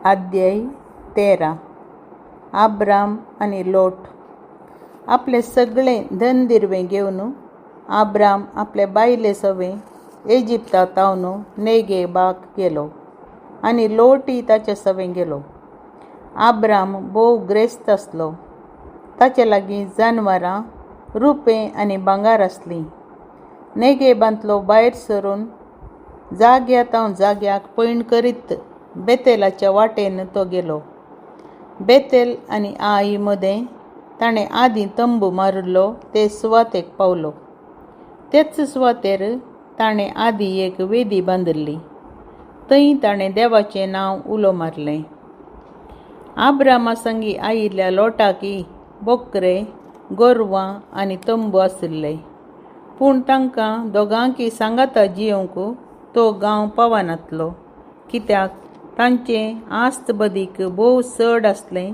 अध्याय 13. आब्राम आणि लोट. आपले सगळे धनदिरवे घेवन आब्राम आपले बायले सवे इजिप्ता तावन नेगेबाक गेलो आणि लोटही ताचे सवे गेलो. आब्राम भोव ग्रेस्त आसलो. ताचे लागीं जानवरां, रुपें आनी भांगार आसलीं. नेगेबांतलो भायर सरून जाग्यां जाग्याक पैण करीत बेतेलाच्या वाटेन तो गेलो. बेतेल आनी आई मदें ताणें आदीं तंबू मारिल्लो ते सुवातेक पावलो. तेच सुवातेर ताणें आदीं एक वेदी बांदिल्ली. थंय ताणें देवाचें नांव उलो मारलें. आब्रामा संगी आयिल्ल्या लोटाकी बोकरे, गोरवां आनी तंबू आशिल्ले. पूण तांकां दोगांकी सांगाता जियोंक तो गांव पावनातलो, कित्याक तांचें आस्त बदीक भोव चड आसलें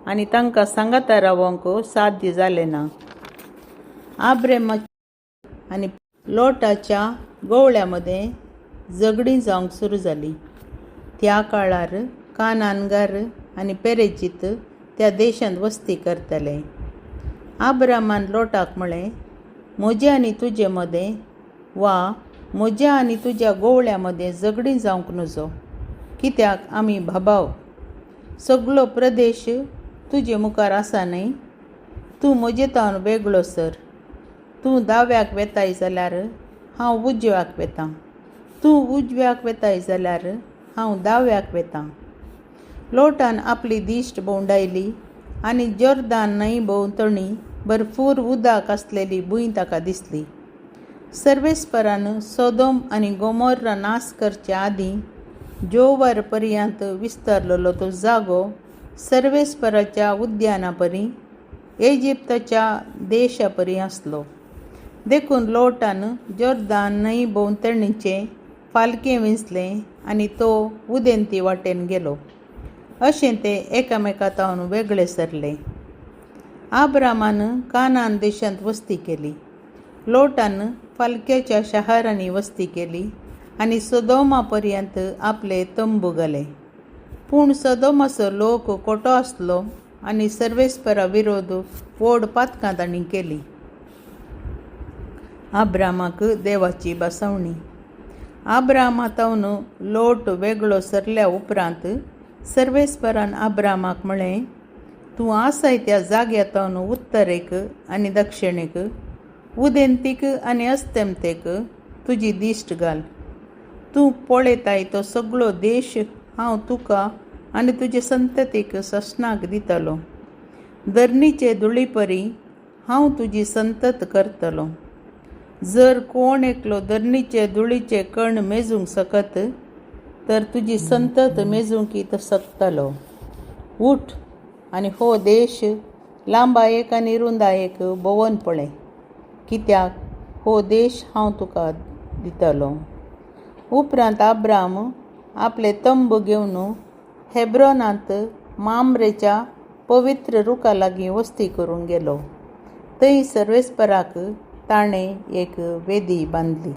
आनी तांकां सांगाता रावंक साध्य जालें ना. आब्रामाच्या आनी लोटाच्या गोवळ्या मदें झगडीं जावंक सुरू जालीं. त्या काळार कानानगार आनी पेरेजीत त्या देशांत वस्ती करताले. आब्रामान लोटाक म्हळें, म्हजे आनी तुजे मदें वा म्हज्या आनी तुज्या गोवळ्या मदें झगडीं जावंक नजो, कित्याक आमी भाबाव. सगळो प्रदेश तुजे मुखार आसा न्हय. तूं म्हजे तावन वेगळो सर. तूं दाव्याक वेताय जाल्यार हांव उजव्याक वेतां. तूं उजव्याक वेताय जाल्यार हांव दाव्याक वेतां. लोटान आपली दिश्ट भोंवडायली आनी जोर्दान न्हंये भोंवतणी भरपूर उदक आसलेली भूंय ताका दिसली. सर्वेस्परान सोदोम आनी गोमोर्रा नास करचे आदीं जोवार पर्यंत विस्तारलेलो तो जागो सर्वेस्पराच्या उद्याना परी इजिप्ताच्या देशा परी आसलो. देखून लोटान जोर्दान न्हंये भोंवतणीचें फालकें विंचलें आनी तो उदेंती वाटेन गेलो. अशें ते एकामेका तावन वेगळे सरले. आब्रामान कानान देशांत वस्ती केली. लोटान फालक्याच्या शारांनी वस्ती केली आनी सोदोमा पर्यंत आपले तंबू घाले. पूण सोदोमाचो लोक खोटो आसलो आनी सर्वेस्परा विरोध व्हड पातकां तांणी केली. आब्रामाक देवाची बासवणी. आब्रामा तावन लोट वेगळो सरल्या उपरांत सर्वेस्परान आब्रामाक म्हळें, तूं आसाय त्या जाग्या तावन उत्तरेक आनी दक्षिणेक, उदेंतीक आनी अस्तंतेक तुजी दिश्ट घाल. तूं पळयताय तो सगळो देश हांव तुका आनी तुजे संततीक ससनाक दितलो. धरणीचे धुळी परी हांव तुजी संतत करतलो. जर कोण एकलो धरणीचे धुळीचे कण मेजूंक सकत, तर तुजी संतत मेजूंक सकतलो. उठ आनी हो देश लांबायेक आनी रुंदायेक भोंवन पळय, कित्याक हो देश हांव तुका दितलो. उपरांत आब्राम आपले तंबू घेवन हेब्रोनांत मामरेच्या पवित्र रुखा लागीं वस्ती करूंक गेलो. थंय सर्वेस्पराक ताणें एक वेदी बांदली.